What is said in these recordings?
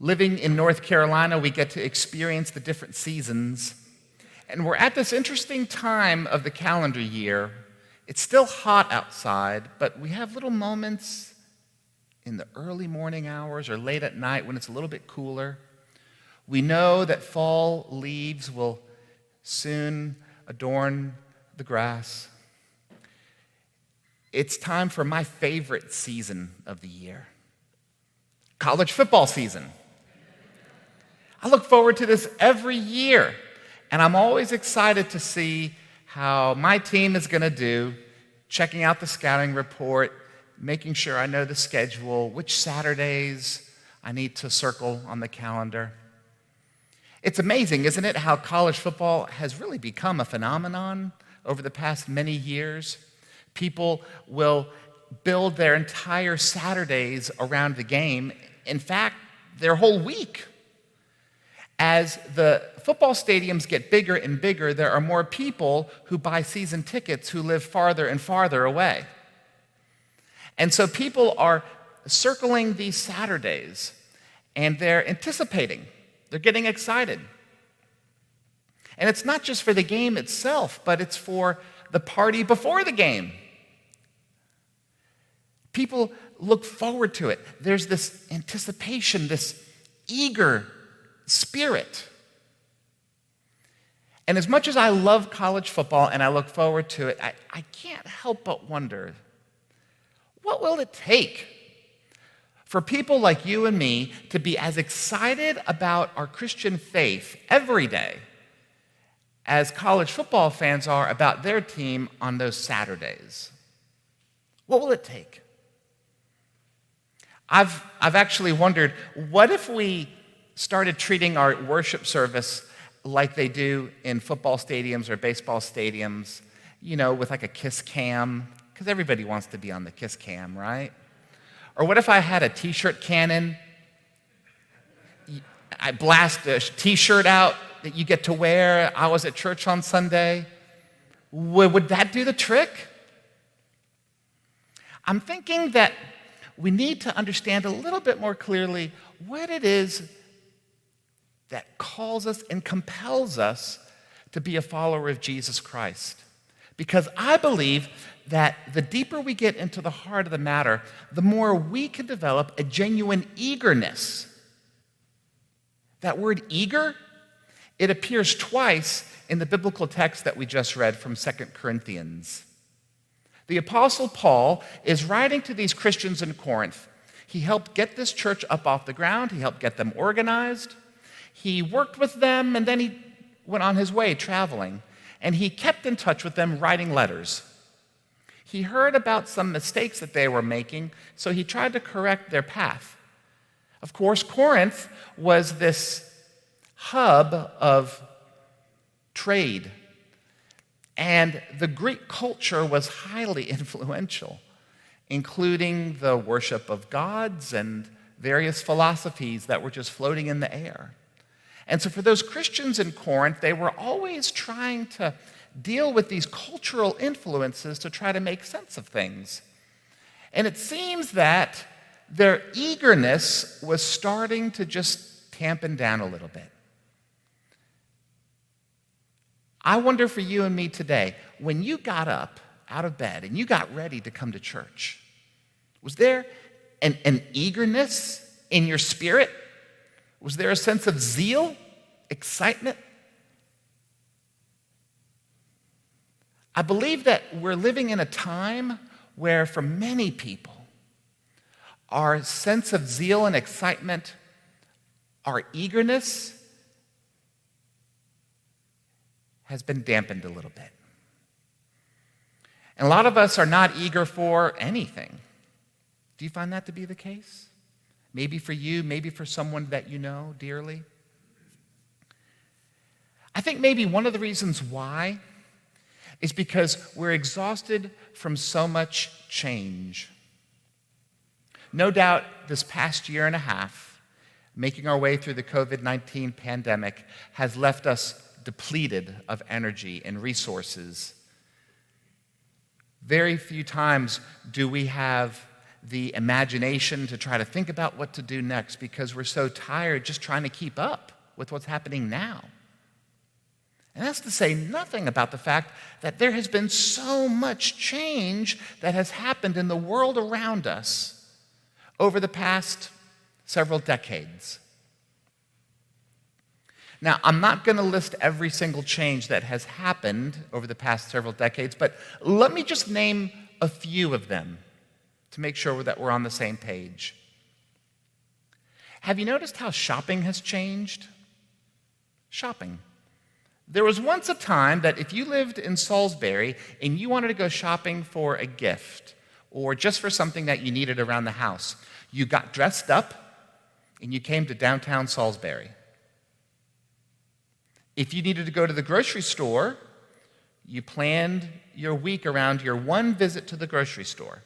Living in North Carolina, we get to experience the different seasons. And we're at this interesting time of the calendar year. It's still hot outside, but we have little moments in the early morning hours or late at night when it's a little bit cooler. We know that fall leaves will soon adorn the grass. It's time for my favorite season of the year, college football season. I look forward to this every year, and I'm always excited to see how my team is going to do, checking out the scouting report, making sure I know the schedule, which Saturdays I need to circle on the calendar. It's amazing, isn't it, how college football has really become a phenomenon over the past many years. People will build their entire Saturdays around the game, in fact, their whole week. As the football stadiums get bigger and bigger, there are more people who buy season tickets who live farther and farther away. And so people are circling these Saturdays, and they're anticipating. They're getting excited. And it's not just for the game itself, but it's for the party before the game. People look forward to it. There's this anticipation, this eager spirit. And as much as I love college football and I look forward to it, I can't help but wonder, what will it take for people like you and me to be as excited about our Christian faith every day as college football fans are about their team on those Saturdays? What will it take? I've actually wondered, what if we started treating our worship service like they do in football stadiums or baseball stadiums, with like a kiss cam, because everybody wants to be on the kiss cam, right? Or what if I had a t-shirt cannon? I blast a t-shirt out that you get to wear. I was at church on Sunday. Would that do the trick? I'm thinking that we need to understand a little bit more clearly what it is that calls us and compels us to be a follower of Jesus Christ. Because I believe that the deeper we get into the heart of the matter, the more we can develop a genuine eagerness. That word eager, it appears twice in the biblical text that we just read from 2 Corinthians. The Apostle Paul is writing to these Christians in Corinth. He helped get this church up off the ground. He helped get them organized. He worked with them, and then he went on his way traveling. And he kept in touch with them, writing letters. He heard about some mistakes that they were making, so he tried to correct their path. Of course, Corinth was this hub of trade, and the Greek culture was highly influential, including the worship of gods and various philosophies that were just floating in the air. And so for those Christians in Corinth, they were always trying to deal with these cultural influences to try to make sense of things. And it seems that their eagerness was starting to just tampen down a little bit. I wonder for you and me today, when you got up out of bed and you got ready to come to church, was there an eagerness in your spirit? Was there a sense of zeal, excitement? I believe that we're living in a time where, for many people, our sense of zeal and excitement, our eagerness, has been dampened a little bit. And a lot of us are not eager for anything. Do you find that to be the case? Maybe for you, maybe for someone that you know dearly. I think maybe one of the reasons why is because we're exhausted from so much change. No doubt this past year and a half, making our way through the COVID-19 pandemic, has left us depleted of energy and resources. Very few times do we have the imagination to try to think about what to do next because we're so tired just trying to keep up with what's happening now. And that's to say nothing about the fact that there has been so much change that has happened in the world around us over the past several decades. Now, I'm not going to list every single change that has happened over the past several decades, but let me just name a few of them to make sure that we're on the same page. Have you noticed how shopping has changed? Shopping. There was once a time that if you lived in Salisbury and you wanted to go shopping for a gift or just for something that you needed around the house, you got dressed up and you came to downtown Salisbury. If you needed to go to the grocery store, you planned your week around your one visit to the grocery store.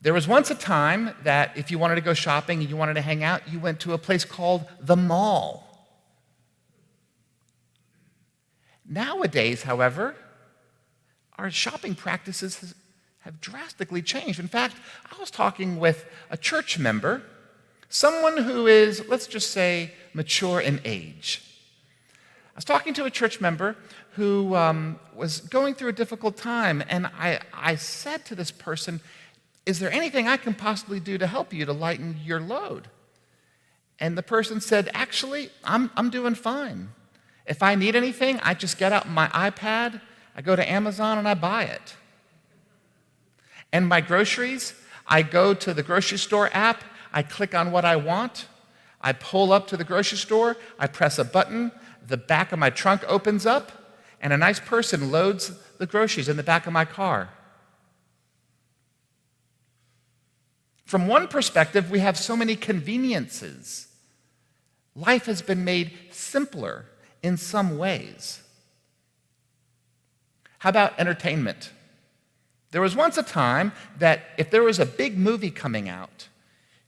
There was once a time that if you wanted to go shopping and you wanted to hang out, you went to a place called the mall. Nowadays, however, our shopping practices have drastically changed. In fact, I was talking with a church member, someone who is, let's just say, mature in age. I was talking to a church member who was going through a difficult time, and I said to this person, "Is there anything I can possibly do to help you to lighten your load?" And the person said, "Actually, I'm doing fine. If I need anything, I just get out my iPad, I go to Amazon, and I buy it. And my groceries, I go to the grocery store app, I click on what I want, I pull up to the grocery store, I press a button, the back of my trunk opens up, and a nice person loads the groceries in the back of my car." From one perspective, we have so many conveniences. Life has been made simpler in some ways. How about entertainment? There was once a time that if there was a big movie coming out,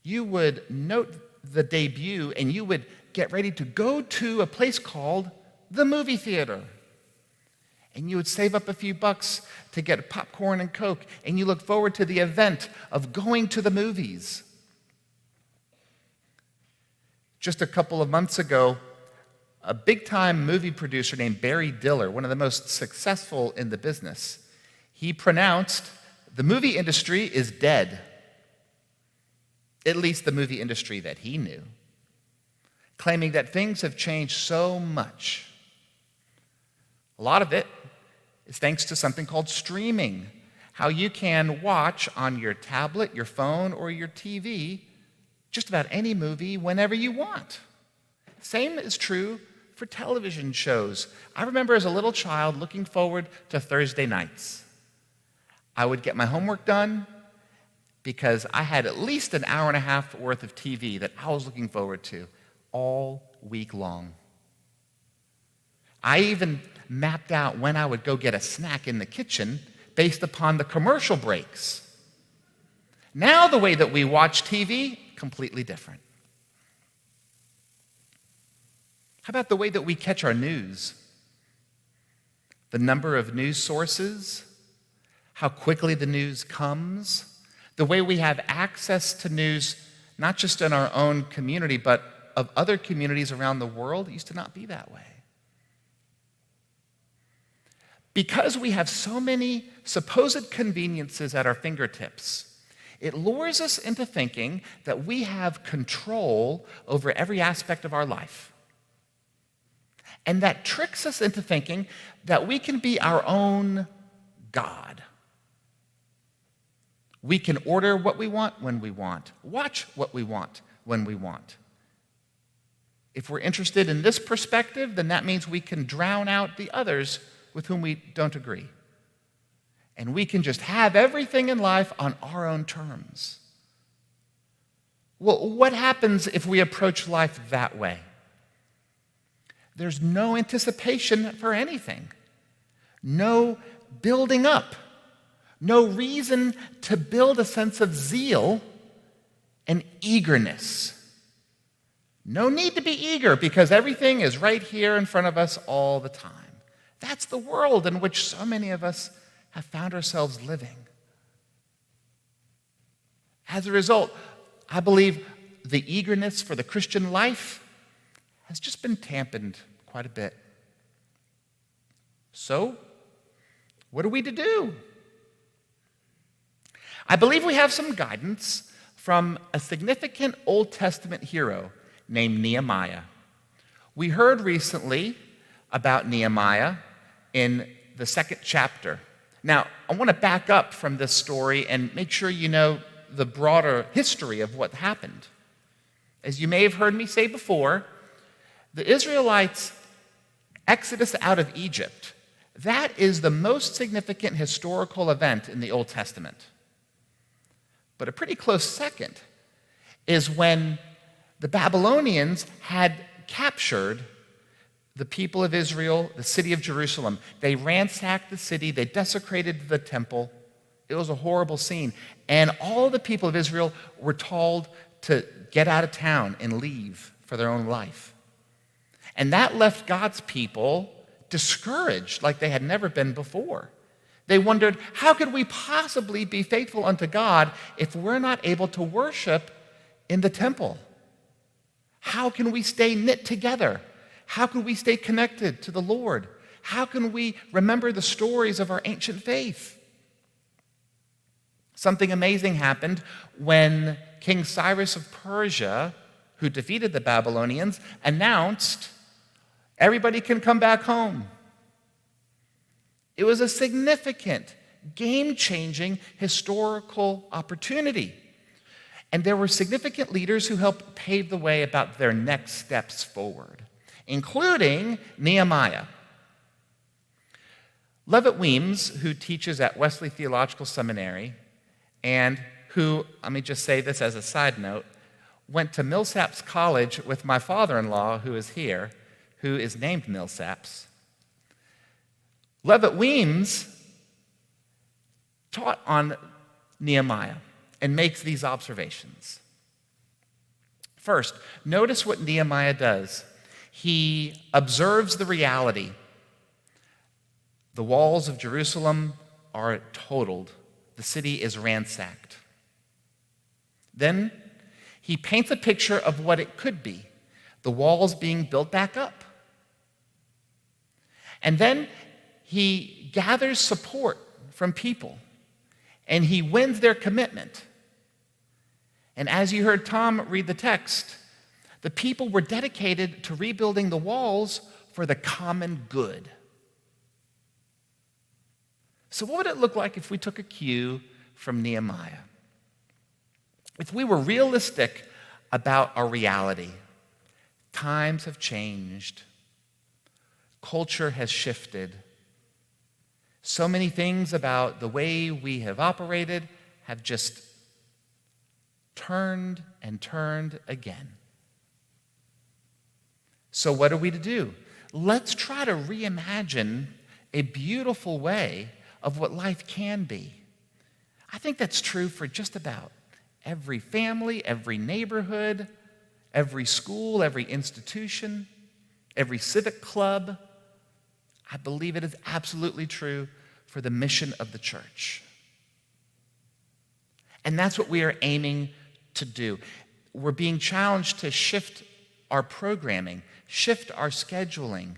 you would note the debut and you would get ready to go to a place called the movie theater. And you would save up a few bucks to get popcorn and Coke, and you look forward to the event of going to the movies. Just a couple of months ago, a big-time movie producer named Barry Diller, one of the most successful in the business, he pronounced the movie industry is dead. At least the movie industry that he knew, claiming that things have changed so much. A lot of it is thanks to something called streaming, how you can watch on your tablet, your phone, or your TV just about any movie whenever you want. Same is true for television shows. I remember as a little child looking forward to Thursday nights. I would get my homework done because I had at least an hour and a half worth of TV that I was looking forward to all week long. I even mapped out when I would go get a snack in the kitchen based upon the commercial breaks. Now the way that we watch TV, completely different. How about the way that we catch our news? The number of news sources, how quickly the news comes, the way we have access to news, not just in our own community, but of other communities around the world. It used to not be that way. Because we have so many supposed conveniences at our fingertips, it lures us into thinking that we have control over every aspect of our life. And that tricks us into thinking that we can be our own God. We can order what we want when we want, watch what we want when we want. If we're interested in this perspective, then that means we can drown out the others with whom we don't agree. And we can just have everything in life on our own terms. Well, what happens if we approach life that way? There's no anticipation for anything, no building up, no reason to build a sense of zeal and eagerness. No need to be eager because everything is right here in front of us all the time. That's the world in which so many of us have found ourselves living. As a result, I believe the eagerness for the Christian life has just been dampened quite a bit. So, what are we to do? I believe we have some guidance from a significant Old Testament hero named Nehemiah. We heard recently about Nehemiah in the 2nd chapter. Now, I want to back up from this story and make sure you know the broader history of what happened. As you may have heard me say before, the Israelites' exodus out of Egypt, that is the most significant historical event in the Old Testament. But a pretty close second is when the Babylonians had captured the people of Israel, the city of Jerusalem. They ransacked the city, they desecrated the temple. It was a horrible scene. And all the people of Israel were told to get out of town and leave for their own life. And that left God's people discouraged like they had never been before. They wondered, how could we possibly be faithful unto God if we're not able to worship in the temple? How can we stay knit together? How can we stay connected to the Lord? How can we remember the stories of our ancient faith? Something amazing happened when King Cyrus of Persia, who defeated the Babylonians, announced, everybody can come back home. It was a significant, game-changing historical opportunity. And there were significant leaders who helped pave the way about their next steps forward, including Nehemiah. Levitt Weems, who teaches at Wesley Theological Seminary, and who, let me just say this as a side note, went to Millsaps College with my father-in-law, who is here, who is named Millsaps. Levitt Weems taught on Nehemiah and makes these observations. First, notice what Nehemiah does. He observes the reality. The walls of Jerusalem are totaled. The city is ransacked. Then he paints a picture of what it could be, the walls being built back up. And then he gathers support from people, and he wins their commitment. And as you heard Tom read the text, the people were dedicated to rebuilding the walls for the common good. So what would it look like if we took a cue from Nehemiah? If we were realistic about our reality, times have changed, culture has shifted. So many things about the way we have operated have just turned and turned again. So what are we to do? Let's try to reimagine a beautiful way of what life can be. I think that's true for just about every family, every neighborhood, every school, every institution, every civic club. I believe it is absolutely true for the mission of the church. And that's what we are aiming to do. We're being challenged to shift our programming, shift our scheduling,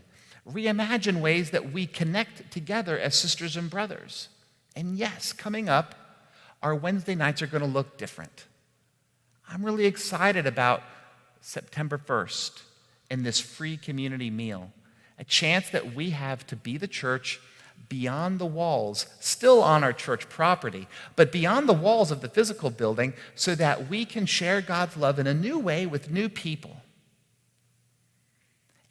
reimagine ways that we connect together as sisters and brothers. And yes, coming up, our Wednesday nights are going to look different. I'm really excited about September 1st and this free community meal, a chance that we have to be the church beyond the walls, still on our church property, but beyond the walls of the physical building so that we can share God's love in a new way with new people.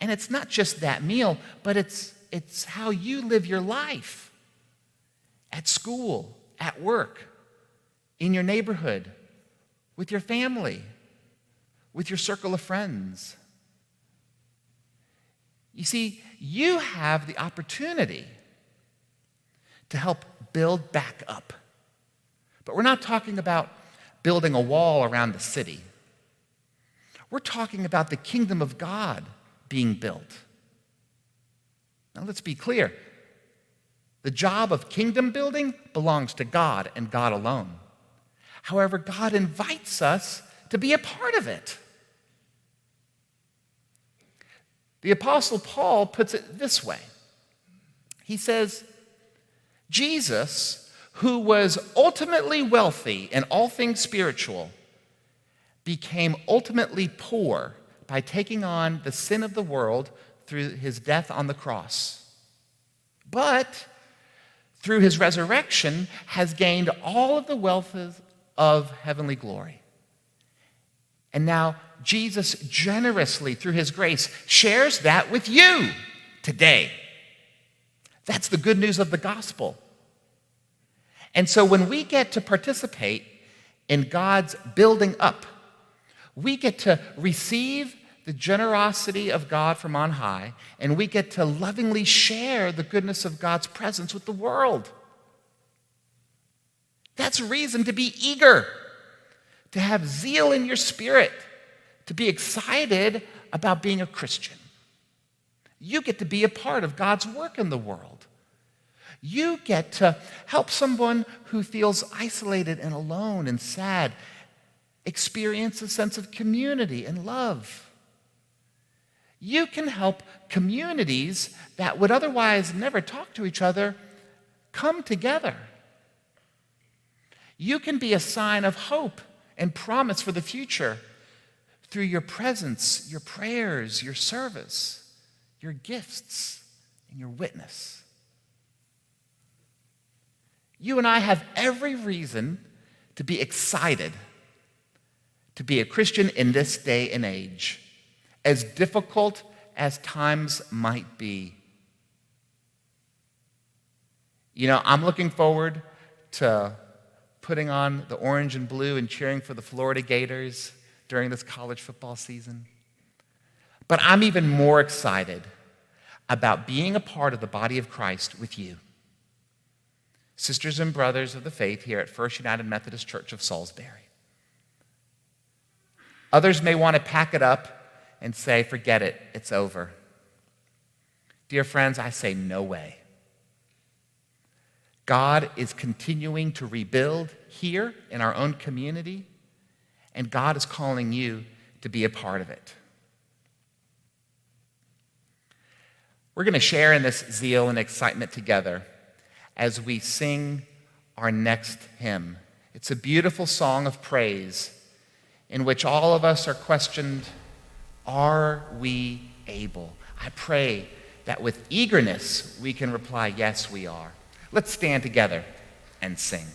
And it's not just that meal, but it's how you live your life at school, at work, in your neighborhood, with your family, with your circle of friends. You see, you have the opportunity to help build back up. But we're not talking about building a wall around the city. We're talking about the kingdom of God being built. Now let's be clear. The job of kingdom building belongs to God and God alone. However, God invites us to be a part of it. The Apostle Paul puts it this way. He says, Jesus, who was ultimately wealthy in all things spiritual, became ultimately poor by taking on the sin of the world through his death on the cross. But through his resurrection has gained all of the wealth of heavenly glory. And now Jesus generously, through his grace, shares that with you today. That's the good news of the gospel. And so when we get to participate in God's building up, we get to receive the generosity of God from on high, and we get to lovingly share the goodness of God's presence with the world. That's reason to be eager, to have zeal in your spirit, to be excited about being a Christian. You get to be a part of God's work in the world. You get to help someone who feels isolated and alone and sad experience a sense of community and love. You can help communities that would otherwise never talk to each other come together. You can be a sign of hope and promise for the future through your presence, your prayers, your service, your gifts, and your witness. You and I have every reason to be excited to be a Christian in this day and age, as difficult as times might be. You know, I'm looking forward to putting on the orange and blue and cheering for the Florida Gators during this college football season. But I'm even more excited about being a part of the body of Christ with you, sisters and brothers of the faith here at First United Methodist Church of Salisbury. Others may want to pack it up and say, forget it, it's over. Dear friends, I say no way. God is continuing to rebuild here in our own community, and God is calling you to be a part of it. We're going to share in this zeal and excitement together as we sing our next hymn. It's a beautiful song of praise in which all of us are questioned, are we able? I pray that with eagerness we can reply, yes, we are. Let's stand together and sing.